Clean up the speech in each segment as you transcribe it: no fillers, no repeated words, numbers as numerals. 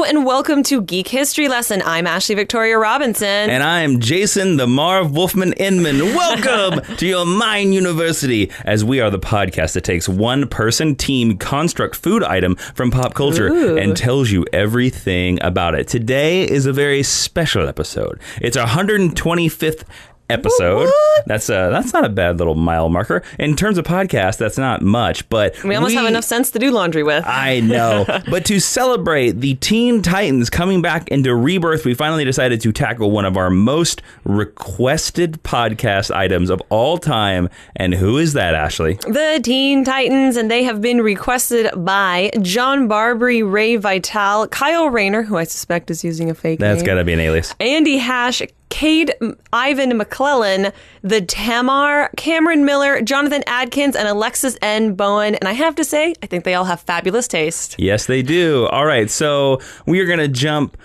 and welcome to Geek History Lesson. I'm Ashley Victoria Robinson. And I'm Jason the Marv Wolfman Inman. Welcome to your Mind University, as we are the podcast that takes one person, team, construct, food item from pop culture and tells you everything about it. Today is a very special episode. It's our 125th episode. That's not a bad little mile marker. In terms of podcast, that's not much, but we almost have enough sense to do laundry with. I know. But to celebrate the Teen Titans coming back into rebirth, we finally decided to tackle one of our most requested podcast items of all time. And who is that, Ashley? The Teen Titans, and they have been requested by John Barbary, Ray Vital, Kyle Rayner, who I suspect is using a fake name. That's got to be an alias. Andy Hash, Cade Ivan McClellan, the Tamar, Cameron Miller, Jonathan Adkins, and Alexis N. Bowen. And I have to say, I think they all have fabulous taste. Yes, they do. All right, so we are going to jump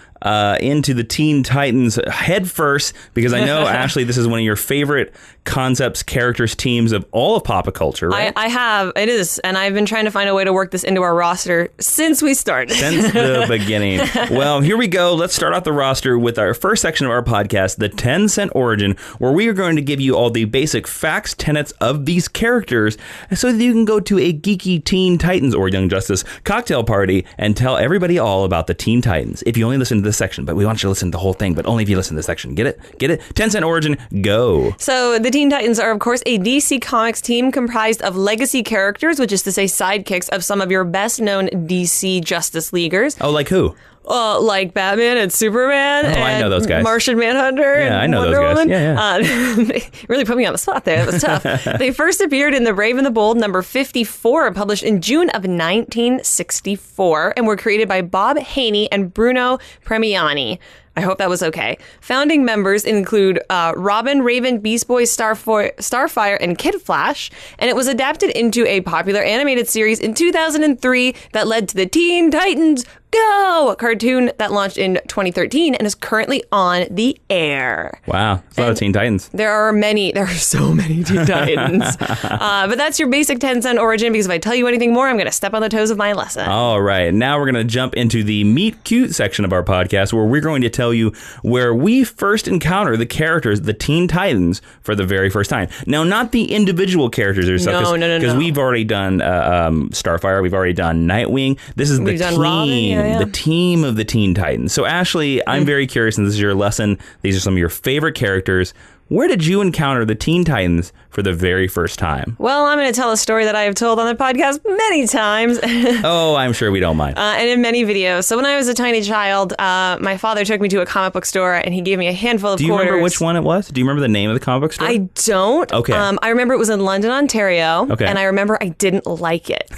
into the Teen Titans head first, because I know, Ashley, this is one of your favorite concepts, characters, teams of all of pop culture, right? I have. It is. And I've been trying to find a way to work this into our roster since we started. Since the beginning. Well, here we go. Let's start off the roster with our first section of our podcast, the 10-cent origin, where we are going to give you all the basic facts, tenets of these characters, so that you can go to a geeky Teen Titans or Young Justice cocktail party and tell everybody all about the Teen Titans. If you only listen to this section, but we want you to listen to the whole thing, but only if you listen to this section. Get it? Get it? 10-cent origin, go. So the Teen Titans are, of course, a DC Comics team comprised of legacy characters, which is to say sidekicks of some of your best-known DC Justice Leaguers. Oh, like who? Like Batman and Superman. Oh, I know those guys. Martian Manhunter. Yeah, I know Wonder those guys. Woman. Yeah. They really put me on the spot there. That was tough. They first appeared in The Brave and the Bold, number 54, published in June of 1964, and were created by Bob Haney and Bruno Premiani. I hope that was okay. Founding members include Robin, Raven, Beast Boy, Starfire, and Kid Flash, and it was adapted into a popular animated series in 2003 that led to the Teen Titans Go! A cartoon that launched in 2013 and is currently on the air. Wow, it's a lot of Teen Titans. There are so many Teen Titans. But that's your basic 10-cent origin, because if I tell you anything more, I'm going to step on the toes of my lesson. All right, now we're going to jump into the Meet Cute section of our podcast, where we're going to tell you where we first encounter the characters, the Teen Titans, for the very first time. Now, not the individual characters or stuff, No. Because we've already done Starfire, we've already done Nightwing. This is the team. Robin, the team of the Teen Titans. So, Ashley, I'm very curious, and this is your lesson. These are some of your favorite characters. Where did you encounter the Teen Titans for the very first time? Well, I'm going to tell a story that I have told on the podcast many times. Oh, I'm sure we don't mind. And in many videos. So when I was a tiny child, my father took me to a comic book store, and he gave me a handful of quarters. Do you remember which one it was? Do you remember the name of the comic book store? I don't. Okay. I remember it was in London, Ontario. Okay. And I remember I didn't like it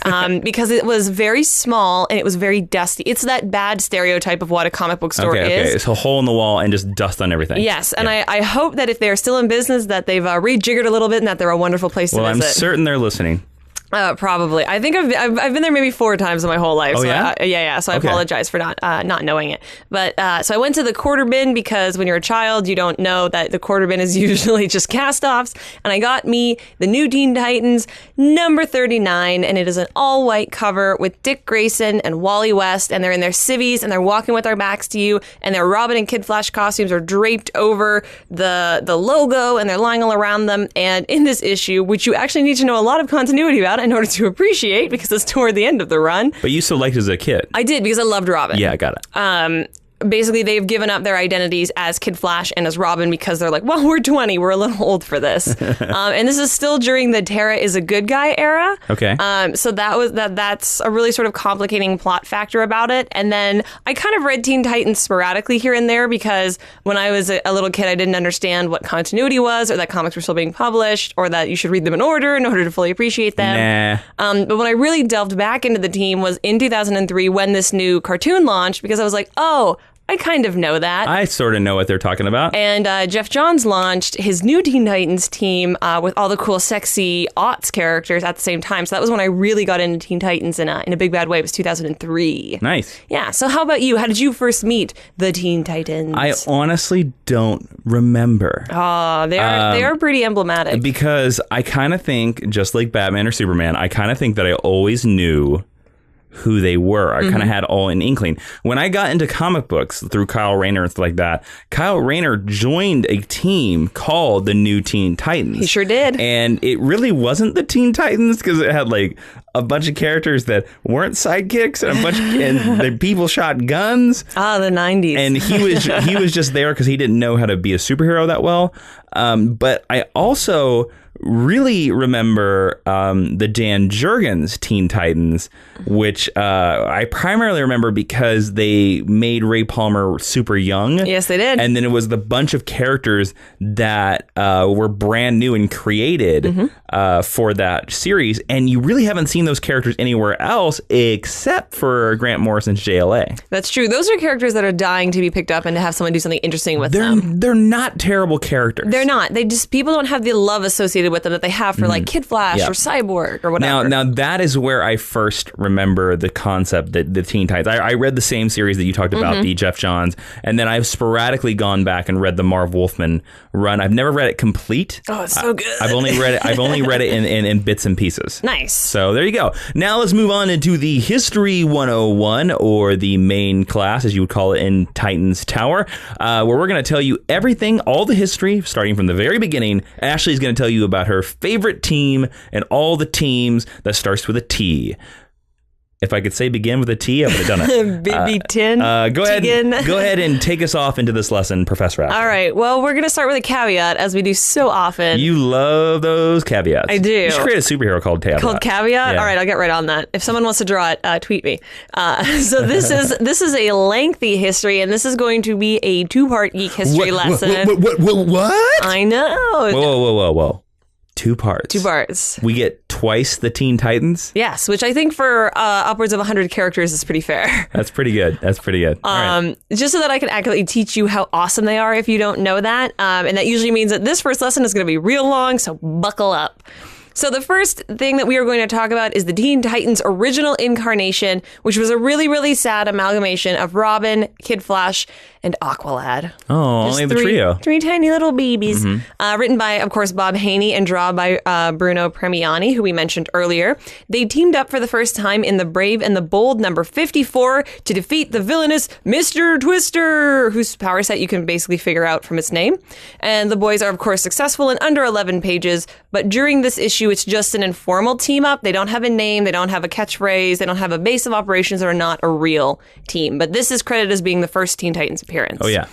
because it was very small and it was very dusty. It's that bad stereotype of what a comic book store is. Okay. It's a hole in the wall and just dust on everything. Yes. And I hope that if they're still in business, that they've rejiggered a little bit and that they're a wonderful place to visit. Well, I'm certain they're listening. Probably. I think I've been there maybe 4 times in my whole life. Oh, so yeah? Yeah. So I apologize for not knowing it. But so I went to the quarter bin, because when you're a child, you don't know that the quarter bin is usually just cast-offs. And I got me the new Teen Titans number 39, and it is an all-white cover with Dick Grayson and Wally West, and they're in their civvies, and they're walking with their backs to you, and their Robin and Kid Flash costumes are draped over the logo, and they're lying all around them. And in this issue, which you actually need to know a lot of continuity about in order to appreciate, because it's toward the end of the run. But you still liked it as a kid. I did, because I loved Robin. Yeah, I got it. Basically, they've given up their identities as Kid Flash and as Robin, because they're like, well, we're 20. We're a little old for this. And this is still during the Terra is a good guy era. Okay. So that's a really sort of complicating plot factor about it. And then I kind of read Teen Titans sporadically here and there, because when I was a little kid, I didn't understand what continuity was, or that comics were still being published, or that you should read them in order to fully appreciate them. Nah. But when I really delved back into the team was in 2003, when this new cartoon launched, because I was like, oh, I kind of know that. I sort of know what they're talking about. And Jeff Johns launched his new Teen Titans team with all the cool, sexy aughts characters at the same time. So that was when I really got into Teen Titans in a big bad way. It was 2003. Nice. Yeah. So how about you? How did you first meet the Teen Titans? I honestly don't remember. Oh, they are pretty emblematic. Because I kind of think, just like Batman or Superman, I kind of think that I always knew who they were. I kind of had all an inkling. When I got into comic books through Kyle Rayner and stuff like that, Kyle Rayner joined a team called the New Teen Titans. He sure did. And it really wasn't the Teen Titans because it had like a bunch of characters that weren't sidekicks and the people shot guns. Ah, the 90s. And he was just there because he didn't know how to be a superhero that well. But I also really remember the Dan Jurgens Teen Titans, which I primarily remember because they made Ray Palmer super young. Yes, they did. And then it was the bunch of characters that were brand new and created for that series. And you really haven't seen those characters anywhere else except for Grant Morrison's JLA. That's true. Those are characters that are dying to be picked up and to have someone do something interesting with them. They're not terrible characters. They're not. People don't have the love associated with them that they have for like Kid Flash or Cyborg or whatever. Now that is where I first remember the concept that the Teen Titans. I read the same series that you talked about, the Jeff Johns, and then I've sporadically gone back and read the Marv Wolfman run. I've never read it complete. Oh, it's so good. I've only read it in bits and pieces. Nice. So there you go. Now let's move on into the History 101, or the main class, as you would call it in Titans Tower, where we're going to tell you everything, all the history, starting from the very beginning. Ashley's going to tell you about her favorite team and all the teams that starts with a T. If I could say begin with a T, I would have done it. BB10. Go ahead and take us off into this lesson, Professor Ashley. All right. Well, we're going to start with a caveat, as we do so often. You love those caveats. I do. You should create a superhero called Caveat. Called Caveat? Yeah. All right, I'll get right on that. If someone wants to draw it, tweet me. So this is a lengthy history, and this is going to be a 2-part geek history lesson. What? I know. Whoa. 2 parts. 2 parts. We get twice the Teen Titans? Yes, which I think for upwards of 100 characters is pretty fair. That's pretty good. All right. Just so that I can accurately teach you how awesome they are if you don't know that. And that usually means that this first lesson is going to be real long, so buckle up. So the first thing that we are going to talk about is the Teen Titans original incarnation, which was a really, really sad amalgamation of Robin, Kid Flash, and Aqualad. Oh, Just only the trio. 3 tiny little babies. Written by, of course, Bob Haney and drawn by Bruno Premiani, who we mentioned earlier. They teamed up for the first time in The Brave and the Bold, number 54, to defeat the villainous Mr. Twister, whose power set you can basically figure out from its name. And the boys are, of course, successful in under 11 pages, but during this issue, it's just an informal team up. They don't have a name, they don't have a catchphrase, they don't have a base of operations, or not a real team. But this is credited as being the first Teen Titans appearance. Oh, yeah.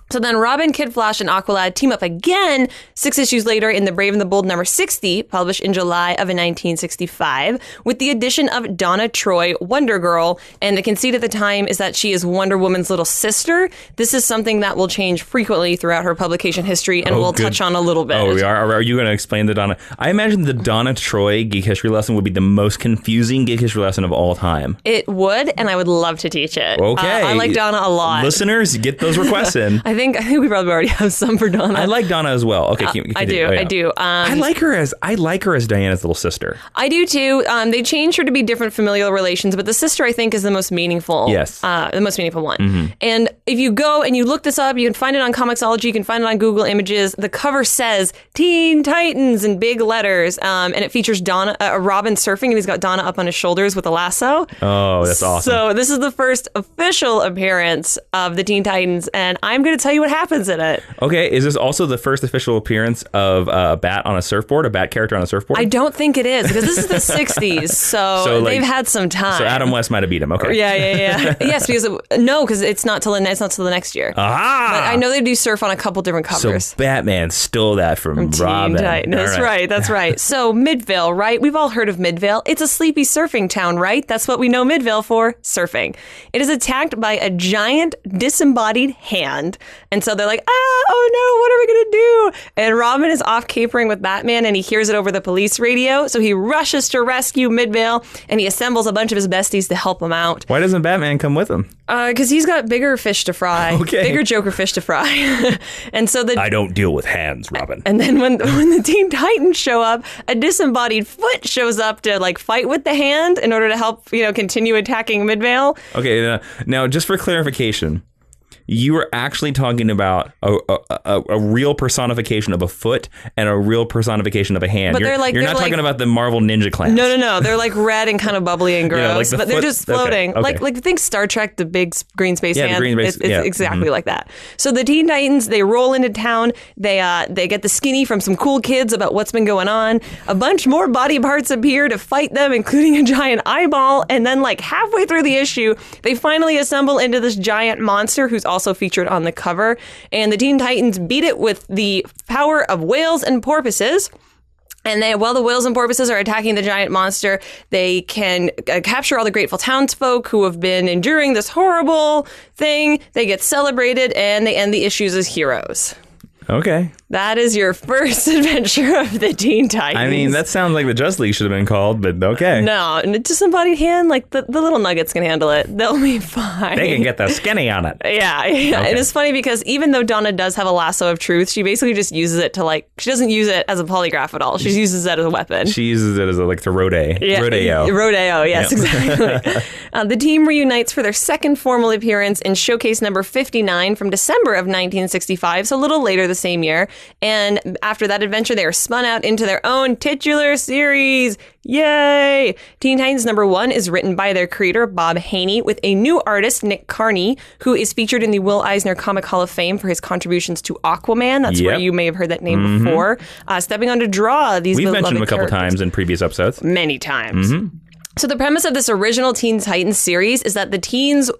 So then Robin, Kid Flash, and Aqualad team up again 6 issues later in The Brave and the Bold number 60, published in July of 1965, with the addition of Donna Troy, Wonder Girl. And the conceit at the time is that she is Wonder Woman's little sister. This is something that will change frequently throughout her publication history, and we'll touch on a little bit. Oh, we are. Are you going to explain the Donna? I imagine the Donna Troy geek history lesson would be the most confusing geek history lesson of all time. It would, and I would love to teach it. Okay. I like Donna a lot. Listeners, get those requests in. I think we probably already have some for Donna. I like Donna as well. Okay, I do. Oh, yeah. I do. I like her as Diana's little sister. I do too. They changed her to be different familial relations, but the sister, I think, is the most meaningful. Yes. The most meaningful one. And if you go and you look this up, you can find it on Comixology, you can find it on Google Images. The cover says Teen Titans in big letters, and it features Robin surfing, and he's got Donna up on his shoulders with a lasso. Oh, that's awesome. So this is the first official appearance of the Teen Titans, and I'm going to tell you what happens in it. Okay, is this also the first official appearance of a bat on a surfboard, a bat character on a surfboard? I don't think it is, because this is the 60s, so they've had some time. So Adam West might have beat him, okay. Yeah. Yes, because it's not till the next year. Aha! But I know they do surf on a couple different covers. So Batman stole that from Robin. Teen Titans. That's right. So Midvale, right? We've all heard of Midvale. It's a sleepy surfing town, right? That's what we know Midvale for, surfing. It is attacked by a giant disembodied hand. And so they're like, oh no, what are we going to do? And Robin is off capering with Batman, and he hears it over the police radio. So he rushes to rescue Midvale, and he assembles a bunch of his besties to help him out. Why doesn't Batman come with him? Because he's got bigger fish to fry. Okay. Bigger Joker fish to fry. And so I don't deal with hands, Robin. And then when the Teen Titans show up, a disembodied foot shows up to fight with the hand in order to help, continue attacking Midvale. Okay, now just for clarification, you were actually talking about a real personification of a foot and a real personification of a hand. But you're not talking about the Marvel Ninja Clans. No. They're like red and kind of bubbly and gross, but they're just floating. Okay. Like think Star Trek, the big green space hand. The green space, it's exactly like that. So the Teen Titans, they roll into town. They get the skinny from some cool kids about what's been going on. A bunch more body parts appear to fight them, including a giant eyeball. And then like halfway through the issue, they finally assemble into this giant monster who's also featured on the cover. And the Teen Titans beat it with the power of whales and porpoises. And while the whales and porpoises are attacking the giant monster, they can capture all the grateful townsfolk who have been enduring this horrible thing. They get celebrated and they end the issues as heroes. Okay. That is your first adventure of the Teen Titans. I mean, that sounds like the Justice League should have been called, but okay. No, just embodied hand, like the little nuggets can handle it. They'll be fine. They can get the skinny on it. Yeah. Okay. And it's funny because even though Donna does have a lasso of truth, she basically just uses it to she doesn't use it as a polygraph at all. She uses it as a weapon. She uses it as the rodeo. Yeah, rodeo, yes, exactly. The team reunites for their second formal appearance in Showcase number 59 from December of 1965, so a little later the same year. And after that adventure, they are spun out into their own titular series. Yay! Teen Titans number 1 is written by their creator, Bob Haney, with a new artist, Nick Carney, who is featured in the Will Eisner Comic Hall of Fame for his contributions to Aquaman. That's where you may have heard that name before. Stepping on to draw these We've mentioned him a couple characters. times in previous episodes. Many times. So the premise of this original Teen Titans series is that teens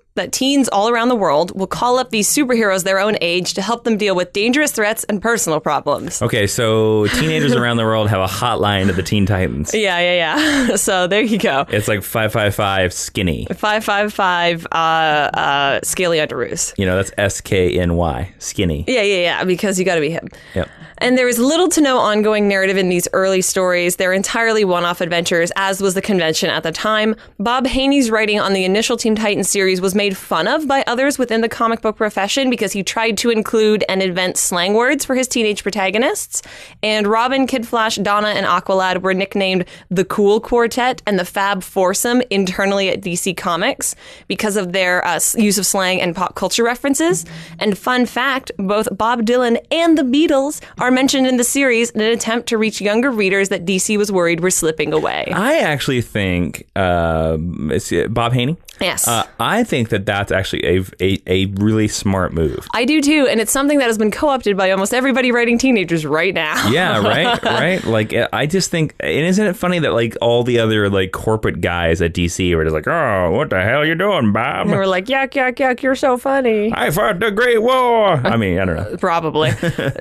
all around the world will call up these superheroes their own age to help them deal with dangerous threats and personal problems. Okay, so teenagers around the world have a hotline to the Teen Titans. Yeah. So there you go. It's like 555 skinny. 555 scaly underoos. That's SKNY, skinny. Yeah, because you got to be him. Yep. And there is little to no ongoing narrative in these early stories. They're entirely one-off adventures, as was the convention at the time. Bob Haney's writing on the initial Teen Titans series was made fun of by others within the comic book profession because he tried to include and invent slang words for his teenage protagonists. And Robin, Kid Flash, Donna, and Aqualad were nicknamed the Cool Quartet and the Fab Foursome internally at DC Comics because of their use of slang and pop culture references. And fun fact, both Bob Dylan and the Beatles are mentioned in the series in an attempt to reach younger readers that DC was worried were slipping away. I actually think it's Bob Haney. Yes. I think that's actually a really smart move. I do too, and it's something that has been co-opted by almost everybody writing teenagers right now. Yeah, right. Like, I just think, and isn't it funny that like all the other like corporate guys at DC were just like, oh, what the hell you doing, Bob? And we're like, yuck, you're so funny. I fought the Great War. I mean, I don't know. Probably.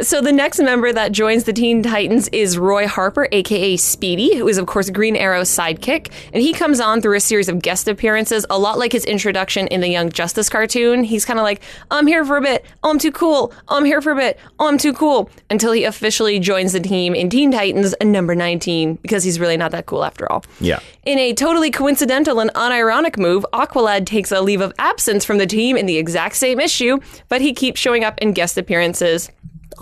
So the next member that joins the Teen Titans is Roy Harper, aka Speedy, who is of course Green Arrow's sidekick, and he comes on through a series of guest appearances, a lot like his introduction in the Young Justice cartoon. He's kind of like, I'm here for a bit, oh, I'm too cool, oh, I'm here for a bit, oh, I'm too cool, until he officially joins the team in Teen Titans number 19, because he's really not that cool after all. Yeah. In a totally coincidental and unironic move, Aqualad takes a leave of absence from the team in the exact same issue, but he keeps showing up in guest appearances.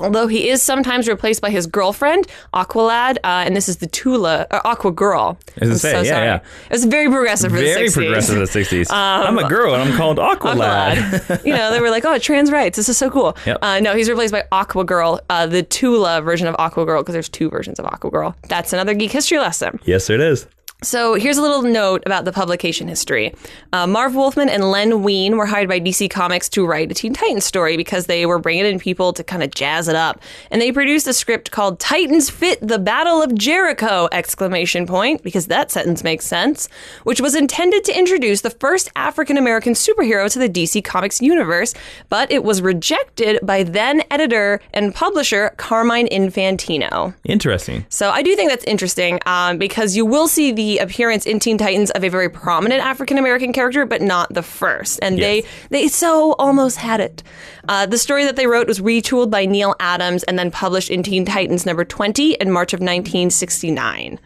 Although he is sometimes replaced by his girlfriend, Aqualad, and this is the Tula, Aqua Girl. As I say, yeah. It was very progressive for the 60s. Very progressive in the 60s. I'm a girl and I'm called Aqualad. They were like, oh, trans rights. This is so cool. Yep. No, he's replaced by Aqua Girl, the Tula version of Aqua Girl, because there's two versions of Aqua Girl. That's another geek history lesson. Yes, it is. So here's a little note about the publication history. Marv Wolfman and Len Wein were hired by DC Comics to write a Teen Titans story because they were bringing in people to kind of jazz it up. And they produced a script called Titans Fit the Battle of Jericho! Because that sentence makes sense, which was intended to introduce the first African-American superhero to the DC Comics universe, but it was rejected by then editor and publisher Carmine Infantino. Interesting. So I do think that's interesting because you will see the appearance in Teen Titans of a very prominent African-American character, but not the first. And yes. they so almost had it. The story that they wrote was retooled by Neil Adams and then published in Teen Titans number 20 in March of 1969.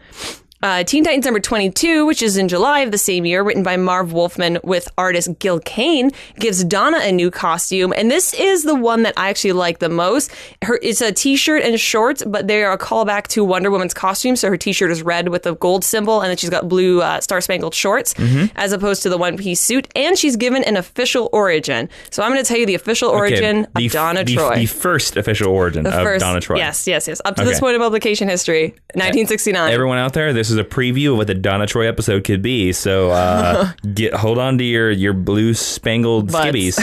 Teen Titans number 22, which is in July of the same year, written by Marv Wolfman with artist Gil Kane, gives Donna a new costume. And this is the one that I actually like the most. It's a t-shirt and shorts, but they are a callback to Wonder Woman's costume. So her t-shirt is red with a gold symbol, and then she's got blue star-spangled shorts, as opposed to the one-piece suit. And she's given an official origin. So I'm going to tell you the official origin of Donna Troy. The first official origin of Donna Troy. Yes. Up to this point in publication history, 1969. Everyone out there, this is a preview of what the Donna Troy episode could be. So hold on to your blue spangled skibbies.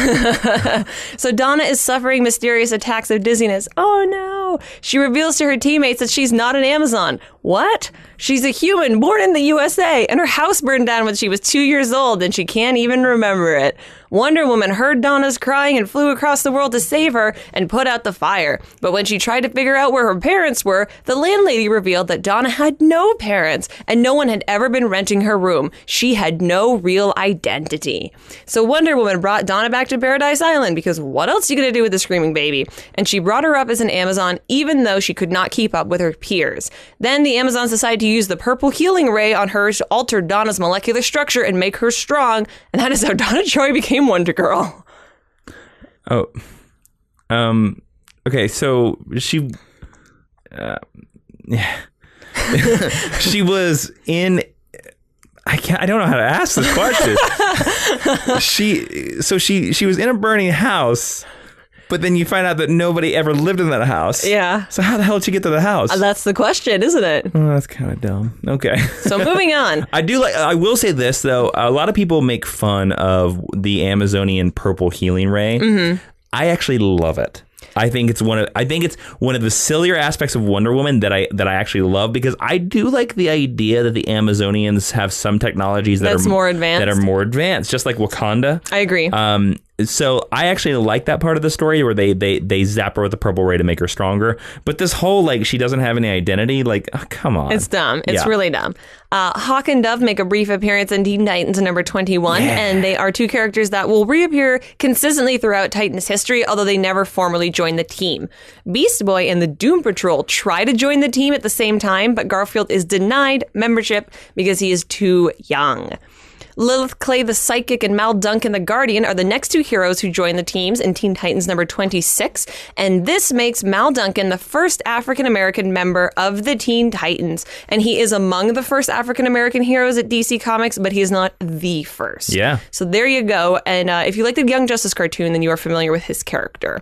So Donna is suffering mysterious attacks of dizziness. Oh no! She reveals to her teammates that she's not an Amazon. What? She's a human born in the USA, and her house burned down when she was 2 years old, and she can't even remember it. Wonder Woman heard Donna's crying and flew across the world to save her and put out the fire. But when she tried to figure out where her parents were, the landlady revealed that Donna had no parents, and no one had ever been renting her room. She had no real identity. So Wonder Woman brought Donna back to Paradise Island, because what else are you going to do with the screaming baby? And she brought her up as an Amazon, even though she could not keep up with her peers. Then the Amazons decided to use the purple healing ray on her to alter Donna's molecular structure and make her strong, and that is how Donna Troy became Wonder Girl. Oh. Okay, so she... she was in... I don't know how to ask this question. She was in a burning house... But then you find out that nobody ever lived in that house. Yeah. So how the hell did she get to the house? That's the question, isn't it? Oh, that's kind of dumb. Okay. So moving on. I will say this, though. A lot of people make fun of the Amazonian purple healing ray. Mm-hmm. I actually love it. I think it's one of the sillier aspects of Wonder Woman that I actually love, because I do like the idea that the Amazonians have some technologies that are more advanced, just like Wakanda. I agree. So I actually like that part of the story where they zap her with the purple ray to make her stronger. But this whole, like, she doesn't have any identity, like, oh, come on. It's dumb. It's really dumb. Hawk and Dove make a brief appearance in Teen Titans number 21, and they are two characters that will reappear consistently throughout Titans history, although they never formally join the team. Beast Boy and the Doom Patrol try to join the team at the same time, but Garfield is denied membership because he is too young. Lilith Clay the Psychic and Mal Duncan the Guardian are the next two heroes who join the teams in Teen Titans number 26, and this makes Mal Duncan the first African-American member of the Teen Titans, and he is among the first African-American heroes at DC Comics, but he is not the first. Yeah. So there you go, and if you like the Young Justice cartoon, then you are familiar with his character.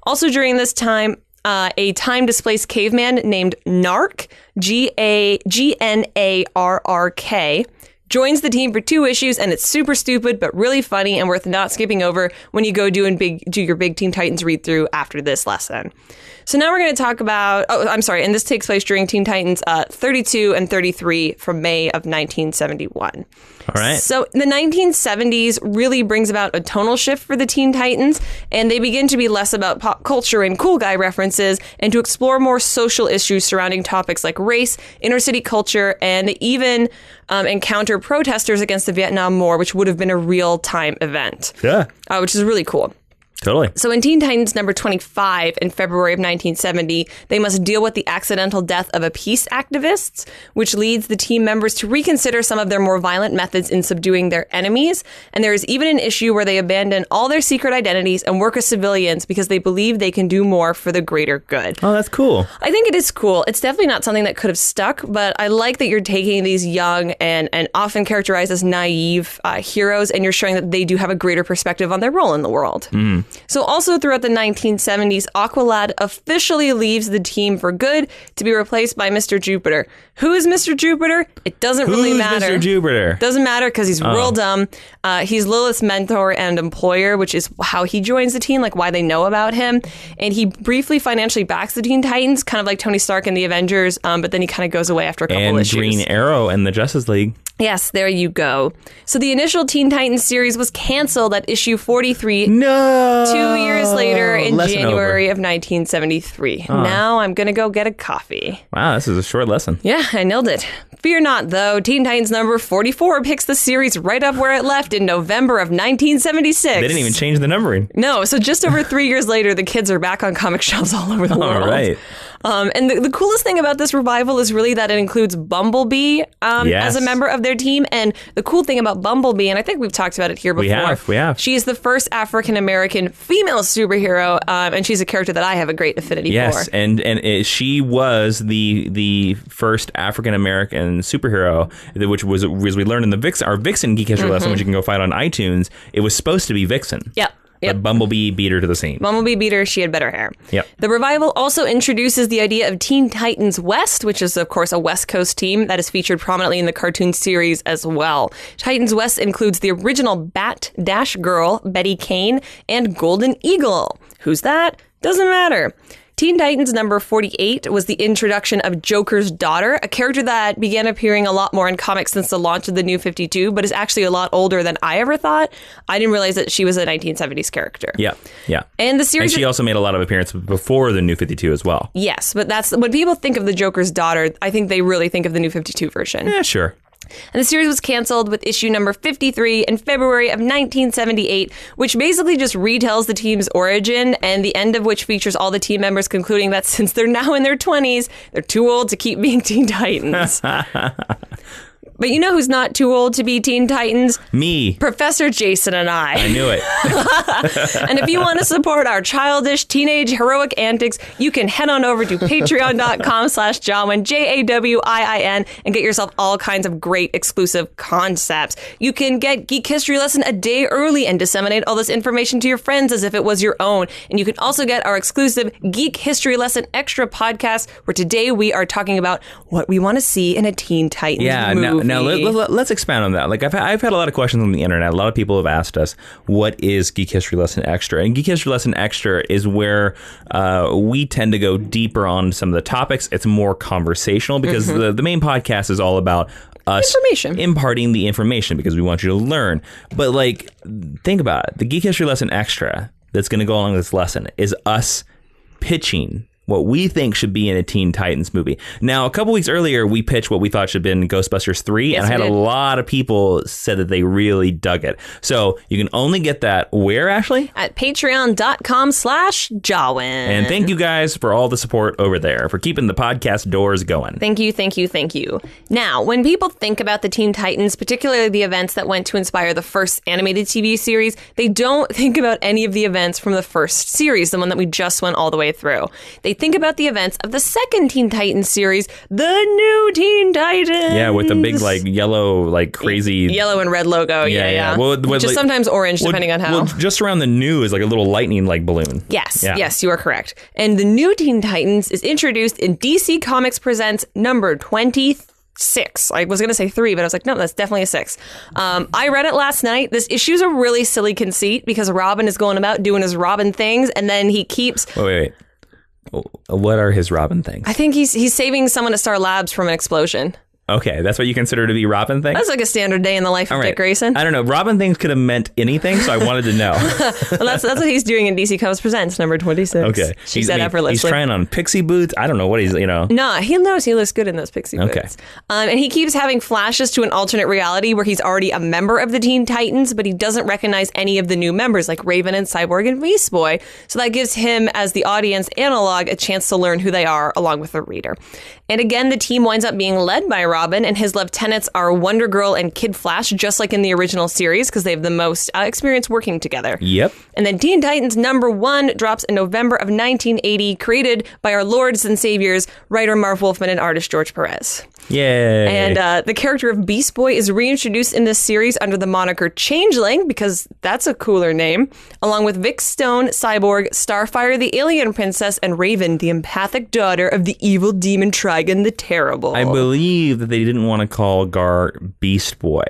Also during this time, a time-displaced caveman named Nark, Gnarrk, joins the team for 2 issues, and it's super stupid, but really funny and worth not skipping over when you go do your big Teen Titans read-through after this lesson. So now we're going to talk about, and this takes place during Teen Titans 32 and 33 from May of 1971. All right. So the 1970s really brings about a tonal shift for the Teen Titans, and they begin to be less about pop culture and cool guy references, and to explore more social issues surrounding topics like race, inner city culture, and even encounter protesters against the Vietnam War, which would have been a real-time event. Yeah. Which is really cool. Totally. So in Teen Titans number 25 in February of 1970, they must deal with the accidental death of a peace activist, which leads the team members to reconsider some of their more violent methods in subduing their enemies. And there is even an issue where they abandon all their secret identities and work as civilians because they believe they can do more for the greater good. Oh, that's cool. I think it is cool. It's definitely not something that could have stuck, but I like that you're taking these young and often characterized as naive heroes, and you're showing that they do have a greater perspective on their role in the world. Mm. So also throughout the 1970s, Aqualad officially leaves the team for good to be replaced by Mr. Jupiter. Who is Mr. Jupiter? It doesn't really matter. Who's Mr. Jupiter? Doesn't matter because he's real dumb. He's Lilith's mentor and employer, which is how he joins the team, like why they know about him. And he briefly financially backs the Teen Titans, kind of like Tony Stark in the Avengers, but then he kind of goes away after a couple issues. And Green Arrow in the Justice League. Yes, there you go. So the initial Teen Titans series was canceled at issue 43. No! 2 years later in January of 1973. Now I'm going to go get a coffee. Wow, this is a short lesson. Yeah, I nailed it. Fear not, though. Teen Titans number 44 picks the series right up where it left in November of 1976. They didn't even change the numbering. No, so just over 3 years later, the kids are back on comic shelves all over the world. All right. And the coolest thing about this revival is really that it includes Bumblebee as a member of their team. And the cool thing about Bumblebee, and I think we've talked about it here before. We have. She is the first African-American female superhero, and she's a character that I have a great affinity for. Yes, and she was the first African-American superhero, which was, as we learned in our Vixen Geek History lesson, which you can go find on iTunes. It was supposed to be Vixen. Yep. But Bumblebee beat her to the scene. Bumblebee beat her. She had better hair. Yep. The revival also introduces the idea of Teen Titans West, which is, of course, a West Coast team that is featured prominently in the cartoon series as well. Titans West includes the original Bat Dash Girl, Betty Kane, and Golden Eagle. Who's that? Doesn't matter. Teen Titans number 48 was the introduction of Joker's daughter, a character that began appearing a lot more in comics since the launch of the New 52, but is actually a lot older than I ever thought. I didn't realize that she was a 1970s character. Yeah. And the series... And she also made a lot of appearances before the New 52 as well. Yes, but that's... When people think of the Joker's daughter, I think they really think of the New 52 version. Yeah, sure. And the series was canceled with issue number 53 in February of 1978, which basically just retells the team's origin, and the end of which features all the team members concluding that since they're now in their 20s, they're too old to keep being Teen Titans. But you know who's not too old to be Teen Titans? Me. Professor Jason and I. I knew it. And if you want to support our childish teenage heroic antics, you can head on over to patreon.com/Jawiin, Jawiin, and get yourself all kinds of great exclusive concepts. You can get Geek History Lesson a day early and disseminate all this information to your friends as if it was your own. And you can also get our exclusive Geek History Lesson Extra podcast, where today we are talking about what we want to see in a Teen Titans movie. Now let's expand on that. Like I've had a lot of questions on the internet. A lot of people have asked us, what is Geek History Lesson Extra? And Geek History Lesson Extra is where we tend to go deeper on some of the topics. It's more conversational because the main podcast is all about us imparting the information because we want you to learn. But like, think about it. The Geek History Lesson Extra that's going to go along with this lesson is us pitching what we think should be in a Teen Titans movie. Now, a couple weeks earlier, we pitched what we thought should have been Ghostbusters 3, yes, and I had a lot of people said that they really dug it. So you can only get that where, Ashley? At patreon.com/Jawiin. And thank you guys for all the support over there, for keeping the podcast doors going. Thank you, thank you, thank you. Now, when people think about the Teen Titans, particularly the events that went to inspire the first animated TV series, they don't think about any of the events from the first series, the one that we just went all the way through. They think about the events of the second Teen Titans series, the new Teen Titans. Yeah, with the big, like, yellow, like, crazy... Yellow and red logo, yeah. Well, just like, sometimes orange, depending on how. Well, just around the new is like a little lightning, like, balloon. Yes, you are correct. And the new Teen Titans is introduced in DC Comics Presents number 26. I was going to say 3, but I was like, no, that's definitely a 6. I read it last night. This issue's a really silly conceit because Robin is going about doing his Robin things, and then he keeps... Wait. What are his Robin things? I think he's saving someone at Star Labs from an explosion. Okay, that's what you consider to be Robin things? That's like a standard day in the life of Dick Grayson. I don't know. Robin things could have meant anything, so I wanted to know. Well, that's what he's doing in DC Comics Presents, number 26. Okay. She said effortlessly. He's trying on pixie boots. I don't know what he's, No, he knows he looks good in those pixie boots. Okay. And he keeps having flashes to an alternate reality where he's already a member of the Teen Titans, but he doesn't recognize any of the new members like Raven and Cyborg and Beast Boy. So that gives him, as the audience analog, a chance to learn who they are along with the reader. And again, the team winds up being led by Robin, and his lieutenants are Wonder Girl and Kid Flash, just like in the original series, because they have the most experience working together. Yep. And then Teen Titans number 1 drops in November of 1980, created by our lords and saviors, writer Marv Wolfman and artist George Perez. Yay. And the character of Beast Boy is reintroduced in this series under the moniker Changeling, because that's a cooler name, along with Vic Stone, Cyborg, Starfire, the alien princess, and Raven, the empathic daughter of the evil demon Trigon the Terrible. I believe that they didn't want to call Gar Beast Boy.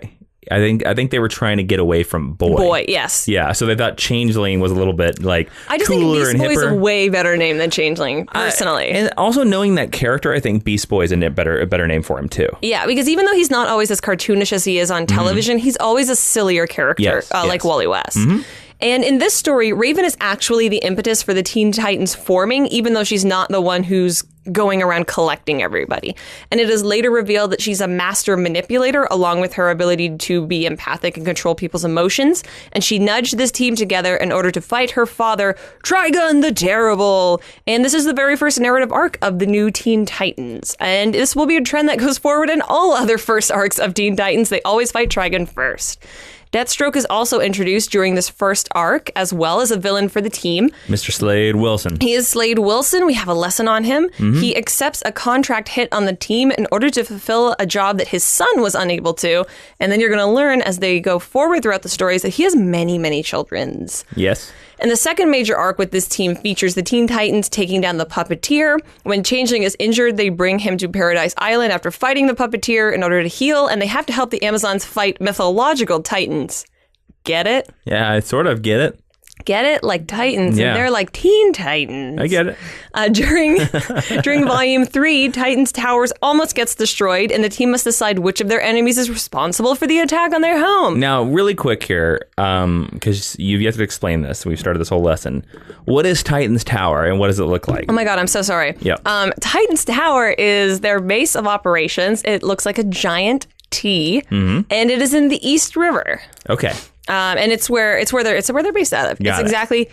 I think they were trying to get away from boy. Boy, yes. Yeah, so they thought Changeling was a little bit like I just cooler think Beast Boy is a hipper. way better name than Changeling, personally. And also knowing that character, I think Beast Boy is a better name for him too. Yeah, because even though he's not always as cartoonish as he is on television, he's always a sillier character, like Wally West. Mm-hmm. And in this story, Raven is actually the impetus for the Teen Titans forming, even though she's not the one who's going around collecting everybody. And it is later revealed that she's a master manipulator, along with her ability to be empathic and control people's emotions. And she nudged this team together in order to fight her father, Trigon the Terrible. And this is the very first narrative arc of the new Teen Titans. And this will be a trend that goes forward in all other first arcs of Teen Titans. They always fight Trigon first. Deathstroke is also introduced during this first arc, as well as a villain for the team. Mr. Slade Wilson. He is Slade Wilson. We have a lesson on him. Mm-hmm. He accepts a contract hit on the team in order to fulfill a job that his son was unable to. And then you're going to learn as they go forward throughout the stories that he has many, many children's. Yes. And the second major arc with this team features the Teen Titans taking down the Puppeteer. When Changeling is injured, they bring him to Paradise Island after fighting the Puppeteer in order to heal, and they have to help the Amazons fight mythological Titans. Get it? Yeah, I sort of get it. Get it? Like Titans, yeah. And they're like Teen Titans. I get it. During Volume 3, Titans Towers almost gets destroyed, and the team must decide which of their enemies is responsible for the attack on their home. Now, really quick here, because you've yet to explain this. We've started this whole lesson. What is Titans Tower, and what does it look like? Oh my God, I'm so sorry. Yeah. Titans Tower is their base of operations. It looks like a giant T, and it is in the East River. Okay. And it's where they're based out of. It's exactly,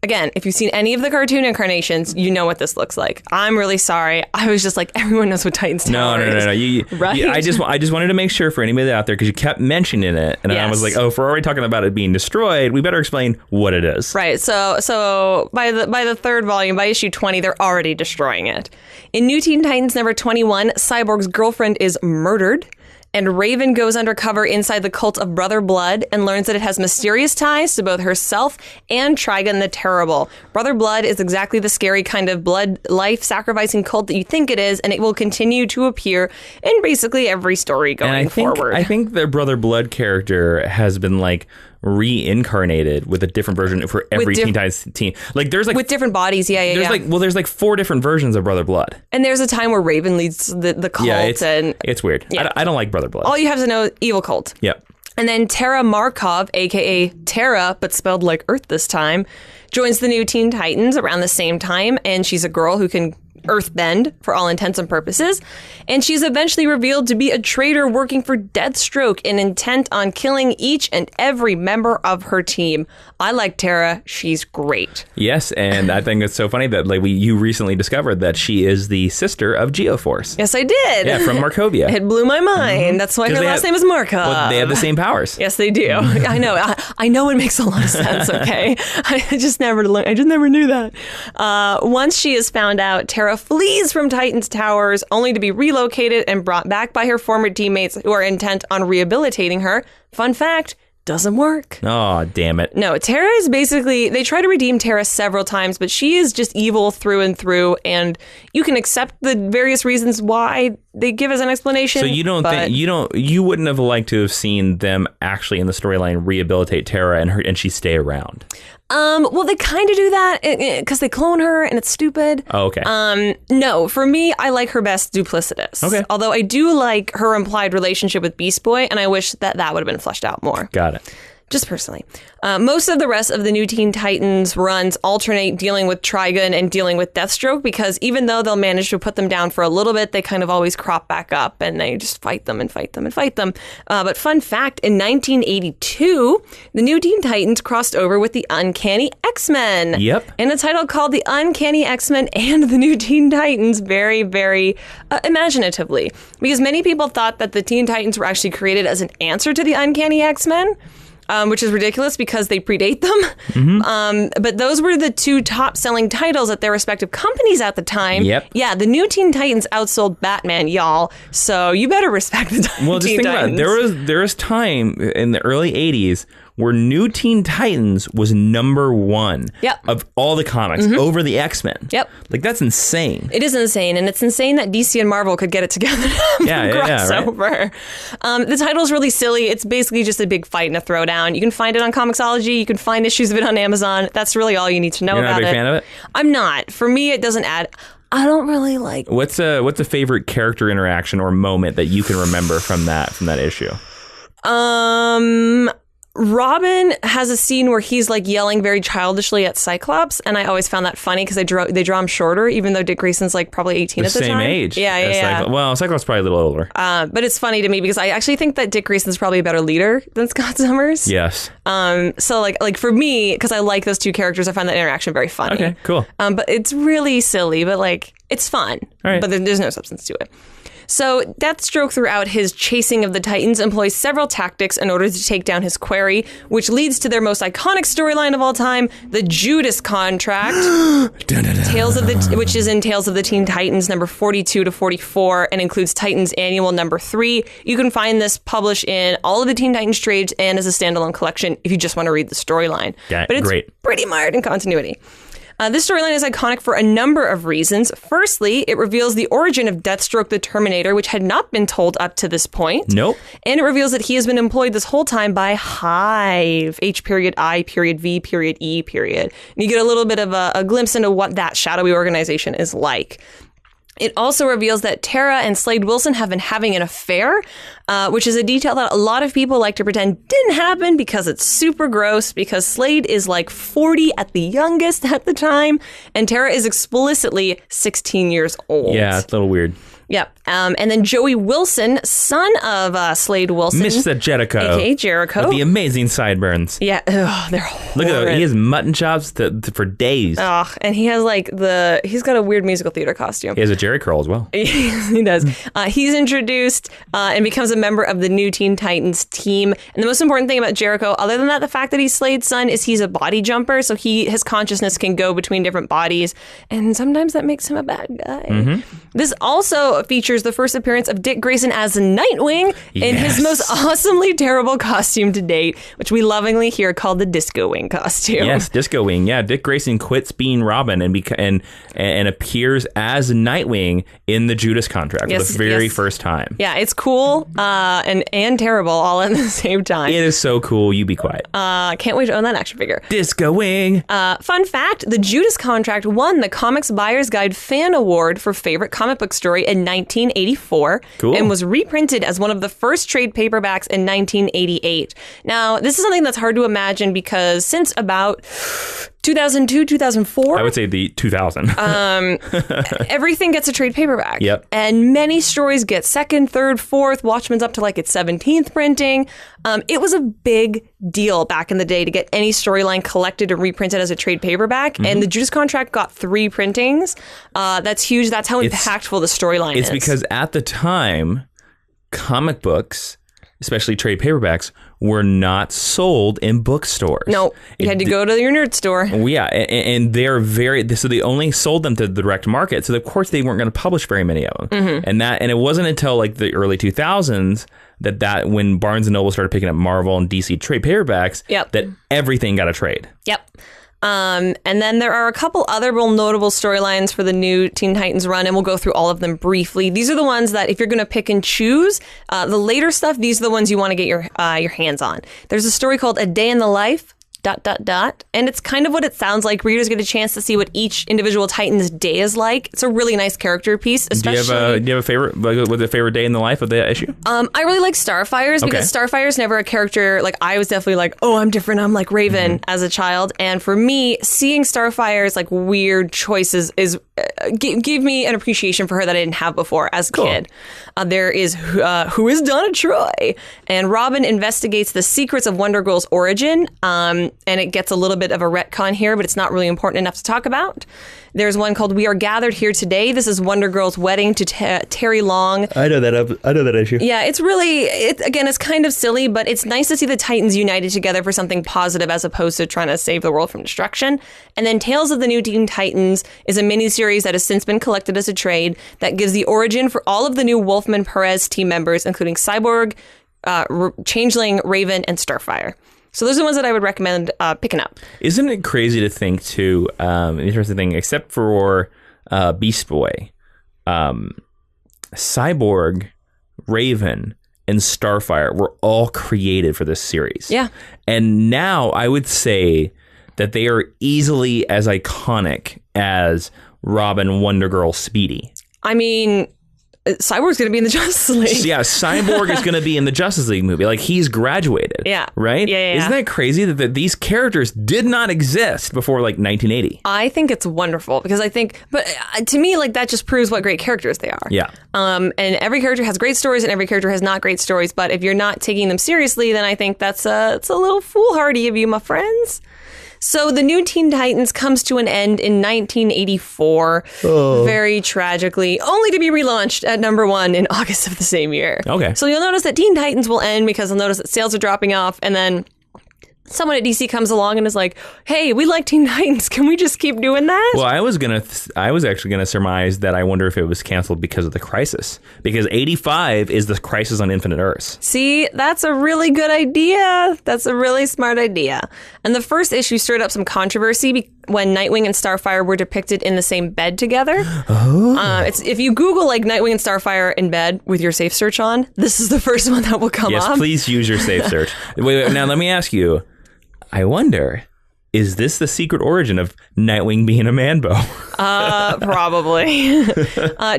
again, if you've seen any of the cartoon incarnations, you know what this looks like. I'm really sorry. I was just like, everyone knows what Titans Tower is. No. Right? I just wanted to make sure for anybody out there, because you kept mentioning it, and I was like, oh, if we're already talking about it being destroyed, we better explain what it is. Right. So by the third volume, by issue 20, they're already destroying it. In New Teen Titans number 21, Cyborg's girlfriend is murdered. And Raven goes undercover inside the cult of Brother Blood and learns that it has mysterious ties to both herself and Trigon the Terrible. Brother Blood is exactly the scary kind of blood life-sacrificing cult that you think it is, and it will continue to appear in basically every story going forward. I think their Brother Blood character has been like reincarnated with a different version for every Teen Titans team. Like there's like with different bodies, there's like 4 different versions of Brother Blood. And there's a time where Raven leads the cult. Yeah, it's weird. Yeah. I don't like Brother Blood. All you have to know, evil cult. Yep. And then Tara Markov, aka Tara, but spelled like Earth this time, joins the new Teen Titans around the same time, and she's a girl who can earthbend for all intents and purposes. And she's eventually revealed to be a traitor working for Deathstroke and intent on killing each and every member of her team. I like Tara. She's great. Yes, and I think it's so funny that you recently discovered that she is the sister of Geoforce. Yes, I did. Yeah, from Markovia. It blew my mind. Mm-hmm. That's why her last name is Markov. Well, they have the same powers. Yes, they do. I know. I know it makes a lot of sense, okay? I just never knew that. Once she is found out, Tara flees from Titans Towers, only to be relocated and brought back by her former teammates who are intent on rehabilitating her. Fun fact, doesn't work. Oh, damn it. No, Tara is basically, they try to redeem Tara several times, but she is just evil through and through, and you can accept the various reasons why they give us an explanation. So you wouldn't have liked to have seen them actually in the storyline rehabilitate Tara and she stay around. Well, they kind of do that because they clone her and it's stupid. Oh, okay. No, for me, I like her best duplicitous. Okay. Although I do like her implied relationship with Beast Boy, and I wish that would have been fleshed out more. Got it. Just personally. Most of the rest of the new Teen Titans runs alternate dealing with Trigon and dealing with Deathstroke, because even though they'll manage to put them down for a little bit, they kind of always crop back up and they just fight them and fight them and fight them. But fun fact, in 1982, the new Teen Titans crossed over with the Uncanny X-Men. Yep. In a title called The Uncanny X-Men and the New Teen Titans, very, very imaginatively. Because many people thought that the Teen Titans were actually created as an answer to the Uncanny X-Men. Which is ridiculous because they predate them. Mm-hmm. But those were the 2 top-selling titles at their respective companies at the time. Yep. Yeah, the new Teen Titans outsold Batman, y'all. So you better respect the Teen Titans. Well, just think about it. There was time in the early 80s where New Teen Titans was number 1 of all the comics over the X-Men. Yep. Like, that's insane. It is insane, and it's insane that DC and Marvel could get it together to crossover. Right? The title's really silly. It's basically just a big fight and a throwdown. You can find it on Comixology. You can find issues of it on Amazon. That's really all you need to know about it. You're not a big fan of it? I'm not. For me, it doesn't add... I don't really like... What's a favorite character interaction or moment that you can remember from that issue? Robin has a scene where he's like yelling very childishly at Cyclops, and I always found that funny because they draw him shorter, even though Dick Grayson's like probably 18 at the time. Same age. Yeah. Well, Cyclops probably a little older. But it's funny to me because I actually think that Dick Grayson's probably a better leader than Scott Summers. Yes. So like for me, because I like those two characters, I find that interaction very funny. Okay, cool. But it's really silly, but like it's fun. All right. But there's no substance to it. So Deathstroke, throughout his chasing of the Titans, employs several tactics in order to take down his quarry, which leads to their most iconic storyline of all time, the Judas Contract, which is in Tales of the Teen Titans number 42 to 44, and includes Titans Annual number 3. You can find this published in all of the Teen Titans trades and as a standalone collection if you just want to read the storyline. Yeah, but it's great. Pretty mired in continuity. This storyline is iconic for a number of reasons. Firstly, it reveals the origin of Deathstroke the Terminator, which had not been told up to this point. Nope. And it reveals that he has been employed this whole time by Hive, H.I.V.E. And you get a little bit of a glimpse into what that shadowy organization is like. It also reveals that Tara and Slade Wilson have been having an affair, which is a detail that a lot of people like to pretend didn't happen because it's super gross, because Slade is like 40 at the youngest at the time, and Tara is explicitly 16 years old. Yeah, it's a little weird. Yep. And then Joey Wilson, son of Slade Wilson. Mr. Jericho. A.K.A. Jericho. With the amazing sideburns. Yeah. Ugh, they're horrid. Look at that. He has mutton chops for days. Ugh, and he has he's got a weird musical theater costume. He has a Jerry curl as well. He does. He's introduced and becomes a member of the new Teen Titans team. And the most important thing about Jericho, other than that, the fact that he's Slade's son, is he's a body jumper. So his consciousness can go between different bodies. And sometimes that makes him a bad guy. Mm-hmm. This also features the first appearance of Dick Grayson as Nightwing in his most awesomely terrible costume to date, which we lovingly here call the Disco Wing costume. Yes, Disco Wing. Yeah, Dick Grayson quits being Robin and appears as Nightwing in the Judas Contract for the very first time. Yeah, it's cool and terrible all at the same time. It is so cool. You be quiet. Can't wait to own that action figure. Disco Wing. Fun fact, the Judas Contract won the Comics Buyer's Guide Fan Award for Favorite Comic Book Story in 1984. Cool. And was reprinted as one of the first trade paperbacks in 1988. Now, this is something that's hard to imagine because since about 2002, 2004. I would say the 2000. Everything gets a trade paperback. Yep. And many stories get second, third, fourth. Watchmen's up to like its 17th printing. It was a big deal back in the day to get any storyline collected and reprinted as a trade paperback. Mm-hmm. And the Judas Contract got 3 printings. That's huge. That's how impactful the storyline is. It's because at the time, comic books, especially trade paperbacks, were not sold in bookstores. No, you had to go to your nerd store. Yeah, and they're so they only sold them to the direct market. So of course they weren't going to publish very many of them. Mm-hmm. And it wasn't until like the early 2000s that when Barnes and Noble started picking up Marvel and DC trade paperbacks, that everything got a trade. Yep. And then there are a couple other real notable storylines for the new Teen Titans run, and we'll go through all of them briefly. These are the ones that if you're going to pick and choose the later stuff, these are the ones you want to get your hands on. There's a story called A Day in the Life, ... And it's kind of what it sounds like. Readers get a chance to see what each individual Titan's day is like. It's a really nice character piece, especially... Do you have a favorite? What's a favorite day in the life of the issue? I really like Starfire's because Starfire's never a character... Like, I was definitely like, oh, I'm different. I'm like Raven as a child. And for me, seeing Starfire's like weird choices is... gave me an appreciation for her that I didn't have before as a kid. There is who is Donna Troy? And Robin investigates the secrets of Wonder Girl's origin. And it gets a little bit of a retcon here, but it's not really important enough to talk about. There's one called We Are Gathered Here Today. This is Wonder Girl's wedding to Terry Long. I know that issue. Yeah, it's kind of silly, but it's nice to see the Titans united together for something positive as opposed to trying to save the world from destruction. And then Tales of the New Teen Titans is a miniseries that has since been collected as a trade that gives the origin for all of the new Wolfman Perez team members, including Cyborg, Changeling, Raven, and Starfire. So those are the ones that I would recommend picking up. Isn't it crazy to think, too, interesting thing, except for Beast Boy, Cyborg, Raven, and Starfire were all created for this series. Yeah. And now I would say that they are easily as iconic as Robin, Wonder Girl, Speedy. I mean... Cyborg's going to be in the Justice League. Yeah, Cyborg is going to be in the Justice League movie. Like, he's graduated. Yeah. Right? Yeah. Isn't that crazy that these characters did not exist before, like, 1980? I think it's wonderful because I think, but to me, like, that just proves what great characters they are. Yeah. And every character has great stories and every character has not great stories. But if you're not taking them seriously, then I think it's a little foolhardy of you, my friends. So the new Teen Titans comes to an end in 1984, very tragically, only to be relaunched at #1 in August of the same year. Okay. So you'll notice that Teen Titans will end because you'll notice that sales are dropping off, and then someone at DC comes along and is like, hey, we like Teen Titans. Can we just keep doing that? Well, I was actually gonna surmise that I wonder if it was canceled because of the Crisis, because 85 is the Crisis on Infinite Earths. See, that's a really good idea. That's a really smart idea. And the first issue stirred up some controversy when Nightwing and Starfire were depicted in the same bed together. If you Google like Nightwing and Starfire in bed with your safe search on, this is the first one that will come up. Yes, please use your safe search. Wait, now let me ask you. I wonder, is this the secret origin of Nightwing being a man-bo? Probably.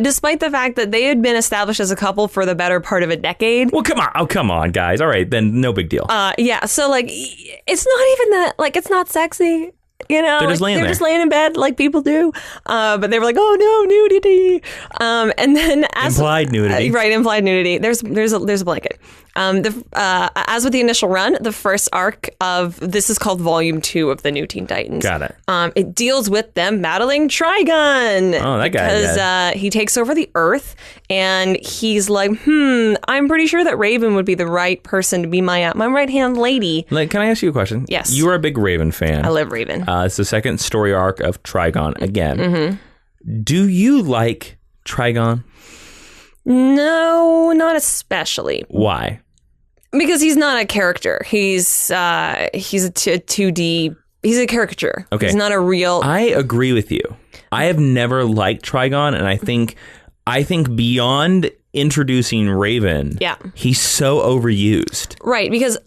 Despite the fact that they had been established as a couple for the better part of a decade. Well, come on. Oh, come on, guys. All right, then no big deal. Yeah, so like, it's not even that, like, it's not sexy. You know, they're just laying there. They're just laying in bed like people do. But they were like, oh no, nudity. And then implied nudity. Right, implied nudity. There's a blanket. As with the initial run, the first arc of this is called Volume 2 of the New Teen Titans. Got it. It deals with them battling Trigon. Oh, that guy. Because he takes over the Earth and he's like, I'm pretty sure that Raven would be the right person to be my right-hand lady. Like, can I ask you a question? Yes. You are a big Raven fan. I love Raven. It's the second story arc of Trigon again. Mm-hmm. Do you like Trigon? No, not especially. Why? Because he's not a character. He's a 2D. He's a caricature. Okay. He's not a real. I agree with you. I have never liked Trigon, and I think beyond introducing Raven, he's so overused. Right, because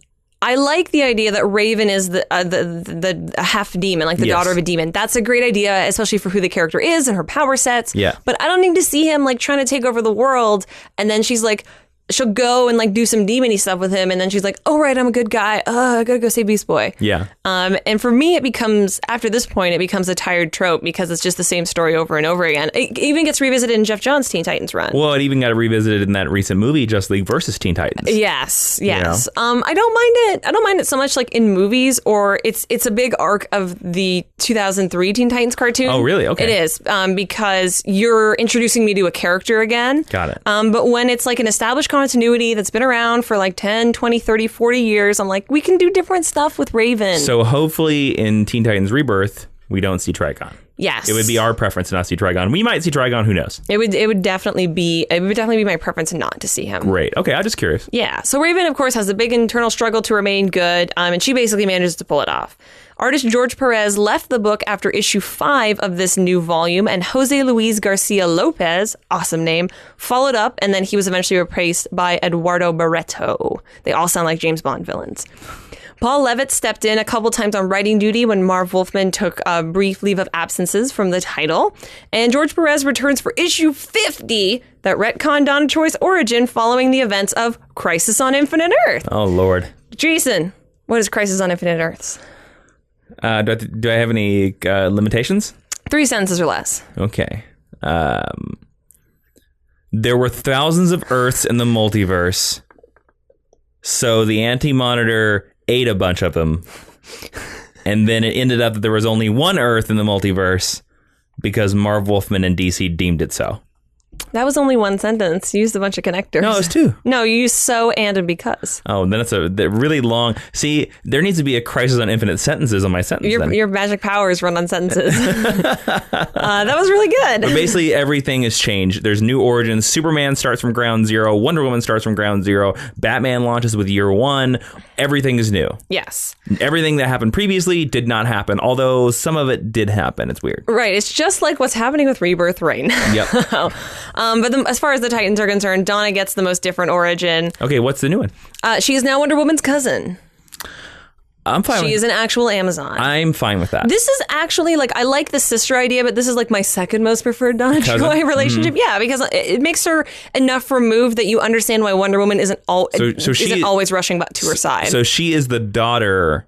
I like the idea that Raven is the half demon, like the daughter of a demon. That's a great idea, especially for who the character is and her power sets. Yeah. But I don't need to see him like trying to take over the world, and then she's like, she'll go and like do some demon-y stuff with him, and then she's like, oh right, I'm a good guy. I gotta go save Beast Boy. Yeah. And for me, it becomes, after this point, it becomes a tired trope because it's just the same story over and over again. It even gets revisited in Jeff Johns' Teen Titans run. Well, it even got revisited in that recent movie, Justice League versus Teen Titans. Yes. You know? I don't mind it. I don't mind it so much like in movies, or it's a big arc of the 2003 Teen Titans cartoon. Oh, really? Okay. It is, because you're introducing me to a character again. Got it. But when it's like an established continuity that's been around for like 10, 20, 30, 40 years, I'm like, we can do different stuff with Raven. So hopefully in Teen Titans Rebirth, we don't see Trigon. Yes. It would be our preference to not see Trigon. We might see Trigon, who knows? It would definitely be my preference not to see him. Great. Okay, I'm just curious. Yeah. So Raven, of course, has a big internal struggle to remain good, and she basically manages to pull it off. Artist George Perez left the book after issue 5 of this new volume, and Jose Luis Garcia Lopez, awesome name, followed up, and then he was eventually replaced by Eduardo Barreto. They all sound like James Bond villains. Paul Levitt stepped in a couple times on writing duty when Marv Wolfman took a brief leave of absences from the title. And George Perez returns for issue 50 that retconned Donna Troy's origin following the events of Crisis on Infinite Earth. Oh, Lord. Jason, what is Crisis on Infinite Earths? Do I have any limitations? 3 sentences or less. Okay. There were thousands of Earths in the multiverse, so the Anti-Monitor ate a bunch of them, and then it ended up that there was only one Earth in the multiverse because Marv Wolfman and DC deemed it so. That was only one sentence. You used a bunch of connectors. No, it was 2. No, you used so and because. Oh, then it's a really long. See, there needs to be a Crisis on Infinite Sentences on my sentence. Your magic powers run on sentences. That was really good. But basically, everything has changed. There's new origins. Superman starts from ground zero. Wonder Woman starts from ground zero. Batman launches with year 1. Everything is new. Yes. Everything that happened previously did not happen, although some of it did happen. It's weird. Right. It's just like what's happening with Rebirth right now. Yep. But as far as the Titans are concerned, Donna gets the most different origin. Okay, what's the new one? She is now Wonder Woman's cousin. I'm fine. She is an actual Amazon. I'm fine with that. This is actually like, I like the sister idea, but this is like my second most preferred Donna Troy relationship. Yeah, because it makes her enough removed that you understand why Wonder Woman isn't always rushing to her side. So she is the daughter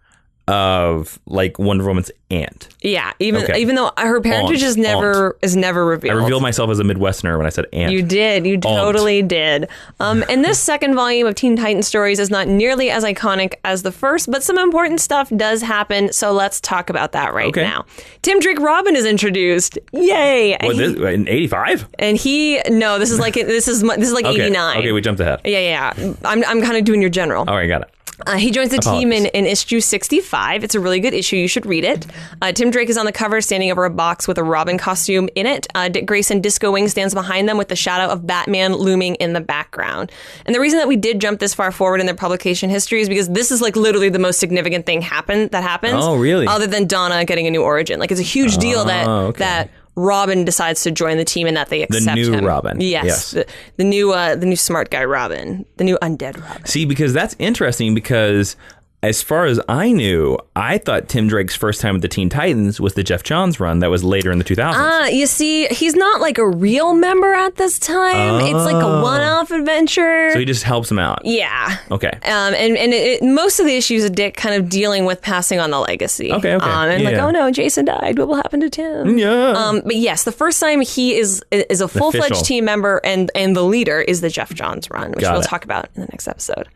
of like Wonder Woman's aunt. Yeah, even though her parentage is never revealed. I revealed myself as a Midwesterner when I said aunt. You did. You totally did. And this second volume of Teen Titans Stories is not nearly as iconic as the first, but some important stuff does happen. So let's talk about that right now. Tim Drake Robin is introduced. Yay! In 85? And this is like 89. Okay, we jumped ahead. Yeah. I'm kind of doing your general. All right, got it. He joins the team in issue 65. It's a really good issue. You should read it. Tim Drake is on the cover standing over a box with a Robin costume in it. Dick Grayson Disco Wing stands behind them with the shadow of Batman looming in the background. And the reason that we did jump this far forward in their publication history is because this is like literally the most significant thing that happens. Oh, really? Other than Donna getting a new origin. Like, it's a huge deal that Robin decides to join the team and that they accept him. The new Robin. Yes. The new smart guy Robin. The new undead Robin. See, because that's interesting because as far as I knew, I thought Tim Drake's first time with the Teen Titans was the Jeff Johns run that was later in the 2000s. You see, he's not like a real member at this time. It's like a one-off adventure. So he just helps him out. Yeah. Okay. Most of the issues of Dick kind of dealing with passing on the legacy. Okay. Oh no, Jason died. What will happen to Tim? Yeah. But yes, the first time he is a full-fledged team member and the leader is the Jeff Johns run, which we'll talk about in the next episode.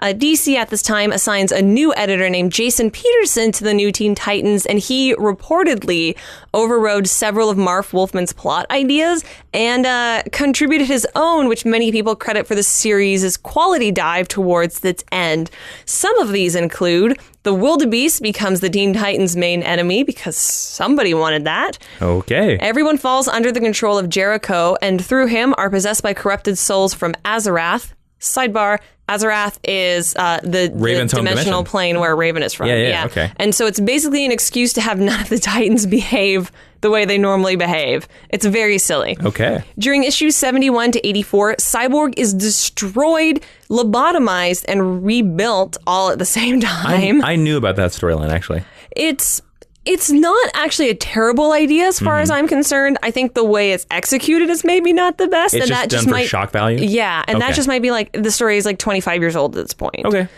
DC at this time assigns a new editor named Jason Peterson to the new Teen Titans, and he reportedly overrode several of Marv Wolfman's plot ideas and contributed his own, which many people credit for the series' quality dive towards its end. Some of these include the Wildebeest becomes the Teen Titans' main enemy because somebody wanted that. Okay. Everyone falls under the control of Jericho, and through him are possessed by corrupted souls from Azarath. Sidebar, Azarath is the dimensional plane where Raven is from. Yeah, okay. And so it's basically an excuse to have none of the Titans behave the way they normally behave. It's very silly. Okay. During issues 71 to 84, Cyborg is destroyed, lobotomized, and rebuilt all at the same time. I knew about that storyline, actually. It's not actually a terrible idea as far as I'm concerned. I think the way it's executed is maybe not the best. It's and just that done just for shock value? Yeah, and that just might be like the story is like 25 years old at this point. Okay.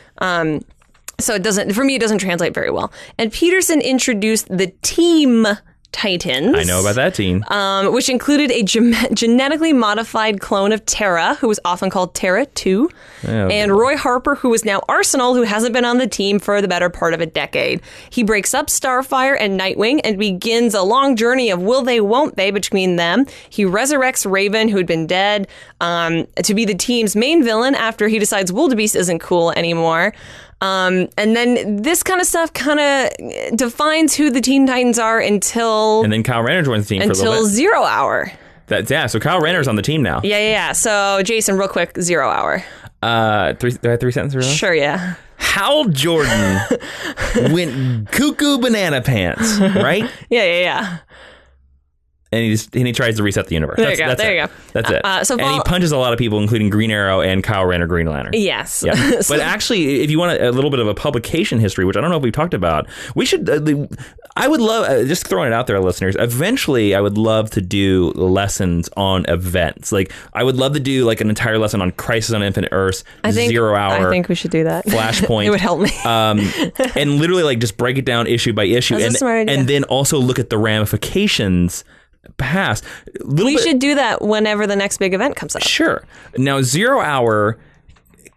So it doesn't translate very well. And Peterson introduced the Team Titans. I know about that team. Which included a genetically modified clone of Terra, who was often called Terra 2, and Roy Harper, who is now Arsenal, who hasn't been on the team for the better part of a decade. He breaks up Starfire and Nightwing and begins a long journey of will they, won't they between them. He resurrects Raven, who had been dead, to be the team's main villain after he decides Wildebeest isn't cool anymore. And then this kind of stuff kind of defines who the Teen Titans are until... And then Kyle Rayner joins the team for a little bit. Until 0 Hour. So Kyle Rayner's on the team now. Yeah. So, Jason, real quick, 0 Hour. Do I have 3 sentences? Really? Sure, yeah. Hal Jordan went cuckoo banana pants, right? Yeah. And he tries to reset the universe. There you go. That's it. And he punches a lot of people, including Green Arrow and Kyle Rayner Green Lantern. Yes. Yep. But actually, if you want a little bit of a publication history, which I don't know if we've talked about, we should... I would love, just throwing it out there, listeners, eventually I would love to do lessons on events. Like, I would love to do like an entire lesson on Crisis on Infinite Earths, 0 Hour. I think we should do that. Flashpoint. It would help me. And literally like just break it down issue by issue. That's a smart idea. And then also look at the ramifications past. We should do that whenever the next big event comes up. Sure. Now, 0 Hour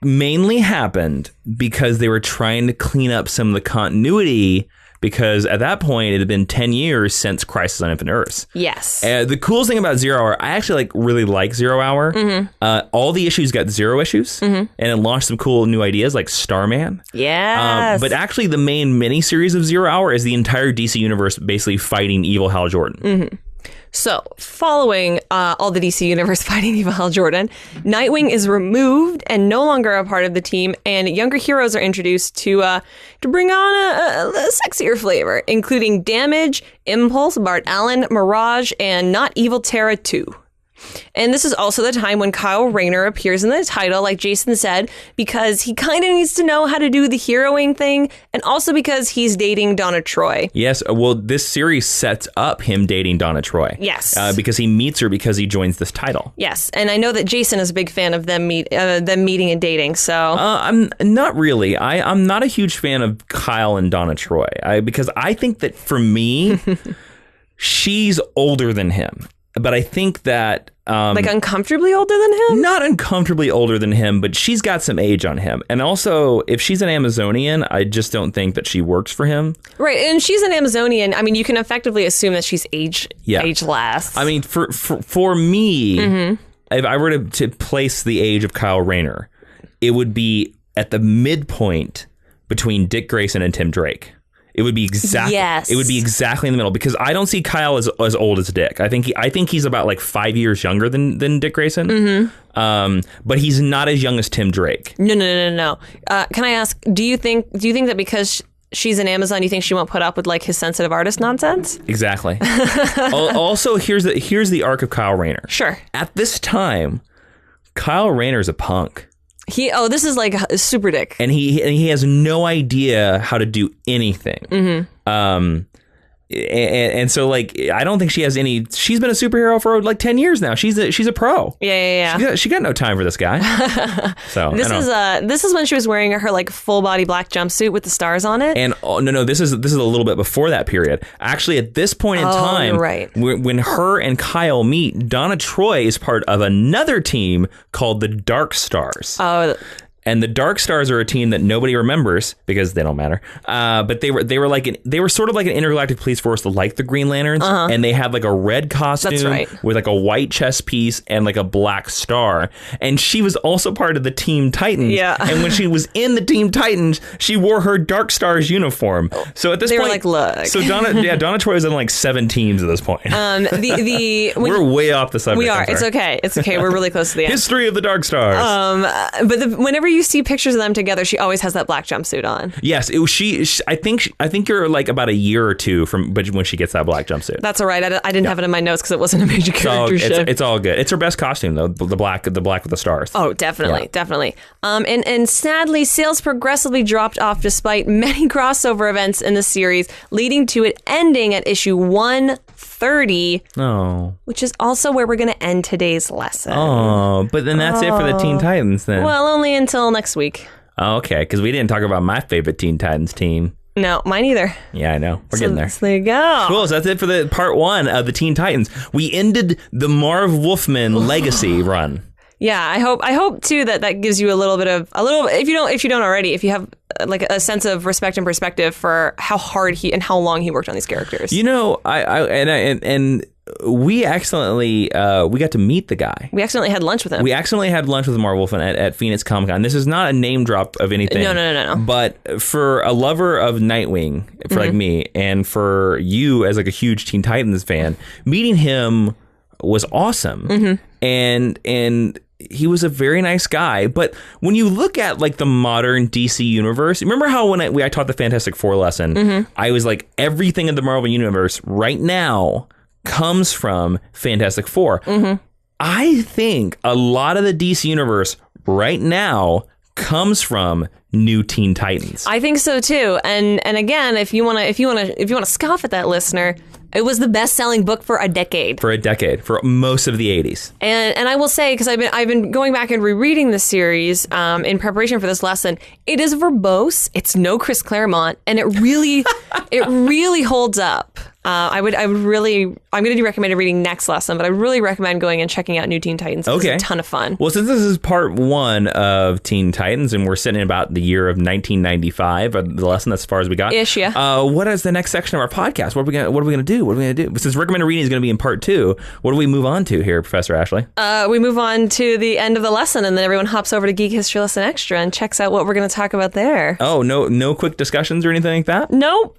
mainly happened because they were trying to clean up some of the continuity, because at that point it had been 10 years since Crisis on Infinite Earths. Yes. The coolest thing about 0 Hour, I actually really like 0 Hour. Mm-hmm. All the issues got 0 issues, and it launched some cool new ideas like Starman. Yes. But actually the main miniseries of 0 Hour is the entire DC universe basically fighting evil Hal Jordan. Mm-hmm. So, following all the DC Universe fighting evil Hal Jordan, Nightwing is removed and no longer a part of the team, and younger heroes are introduced to bring on a sexier flavor, including Damage, Impulse, Bart Allen, Mirage, and Not Evil Terra 2. And this is also the time when Kyle Rayner appears in the title, like Jason said, because he kind of needs to know how to do the heroing thing, and also because he's dating Donna Troy. Yes, well, this series sets up him dating Donna Troy. Yes. Because he meets her because he joins this title. Yes, and I know that Jason is a big fan of them meeting and dating, so... I'm not really. I'm not a huge fan of Kyle and Donna Troy, because I think that for me, she's older than him. But I think that... like uncomfortably older than him? Not uncomfortably older than him, but she's got some age on him. And also, if she's an Amazonian, I just don't think that she works for him. Right, and she's an Amazonian. I mean, you can effectively assume that she's ageless. I mean, for me, if I were to place the age of Kyle Rayner, it would be at the midpoint between Dick Grayson and Tim Drake. It would be exactly. Yes. It would be exactly in the middle, because I don't see Kyle as old as Dick. I think he's about like 5 years younger than Dick Grayson. But he's not as young as Tim Drake. No. Can I ask? Do you think that because she's an Amazon, you think she won't put up with like his sensitive artist nonsense? Exactly. Also, here's the arc of Kyle Rayner. Sure. At this time, Kyle Rayner's a punk. This is like super Dick. And he has no idea how to do anything. And so, like, I don't think she has any... She's been a superhero for like 10 years now. She's a pro. Yeah. She got no time for this guy. So this is when she was wearing her like full body black jumpsuit with the stars on it. And no, this is a little bit before that period. Actually, at this point in time, you're right. when her and Kyle meet, Donna Troy is part of another team called the Dark Stars. Oh. And the Dark Stars are a team that nobody remembers because they don't matter. But they were sort of like an intergalactic police force, like the Green Lanterns, and they had like a red costume with like a white chest piece and like a black star. And she was also part of the Team Titans. Yeah. And when she was in the Team Titans, she wore her Dark Stars uniform. So at this point, were like, look. So Donna Troy is in like 7 teams at this point. We're way off the subject. We are. It's okay. We're really close to the end. History of the Dark Stars. But whenever you see pictures of them together, she always has that black jumpsuit on. Yes, I think you're like about a year or two from when she gets that black jumpsuit. That's all right. I didn't have it in my notes because it wasn't a major character shift. It's all good. It's her best costume though, the black with the stars. Oh, definitely. And sadly, sales progressively dropped off despite many crossover events in the series, leading to it ending at issue 130. Oh. Which is also where we're going to end today's lesson. Oh, but then that's it for the Teen Titans then. Well, only until next week. Oh, okay, because we didn't talk about my favorite Teen Titans team. No, mine either. Yeah, I know. We're getting there. So there you go. Cool. So that's it for the part 1 of the Teen Titans. We ended the Marv Wolfman legacy run. Yeah, I hope too that gives you a little if you don't already, if you have like a sense of respect and perspective for how hard and how long he worked on these characters. You know, we accidentally we got to meet the guy. We accidentally had lunch with him. We accidentally had lunch with Marv Wolfman at Phoenix Comic Con. This is not a name drop of anything. No. But for a lover of Nightwing, for like me, and for you as like a huge Teen Titans fan, meeting him was awesome. And he was a very nice guy. But when you look at like the modern DC universe, remember how when I taught the Fantastic Four lesson, I was like, everything in the Marvel universe right now comes from Fantastic Four. I think a lot of the DC universe right now comes from New Teen Titans. I think so too. And again, if you want to scoff at that, listener, it was the best-selling book for a decade. For most of the 80s. And I will say, because I've been going back and rereading the series in preparation for this lesson, it is verbose. It's no Chris Claremont, and it really holds up. I'm going to do recommended reading next lesson, but I really recommend going and checking out New Teen Titans. Okay. It's a ton of fun. Well, since this is part 1 of Teen Titans, and we're sitting in about the year of 1995, the lesson that's as far as we got. Ish, yeah. What is the next section of our podcast? What are we gonna do? Since recommended reading is going to be in part 2, what do we move on to here, Professor Ashley? We move on to the end of the lesson, and then everyone hops over to Geek History Lesson Extra and checks out what we're going to talk about there. Oh, no quick discussions or anything like that? Nope.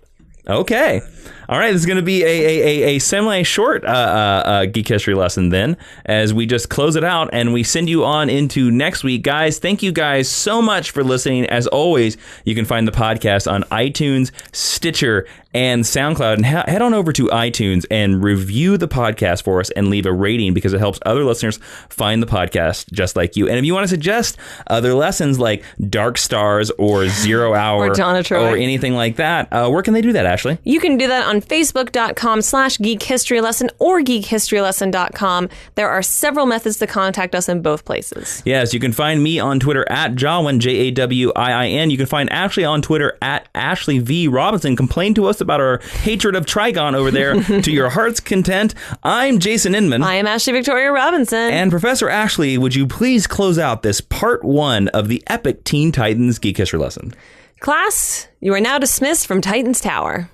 Okay. All right, this is going to be a semi-short Geek History lesson then, as we just close it out and we send you on into next week. Guys, thank you guys so much for listening. As always, you can find the podcast on iTunes, Stitcher, and SoundCloud. And head on over to iTunes and review the podcast for us and leave a rating, because it helps other listeners find the podcast just like you. And if you want to suggest other lessons like Dark Stars or 0 Hour or Donna Troy or anything like that, where can they do that, Ashley? You can do that on Facebook.com/geekhistorylesson or geekhistorylesson.com. There are several methods to contact us in both places. Yes, you can find me on Twitter at Jawiin, Jawiin. You can find Ashley on Twitter at Ashley V. Robinson. Complain to us about our hatred of Trigon over there to your heart's content. I'm Jason Inman. I am Ashley Victoria Robinson. And Professor Ashley, would you please close out this part 1 of the epic Teen Titans Geek History lesson? Class, you are now dismissed from Titan's Tower.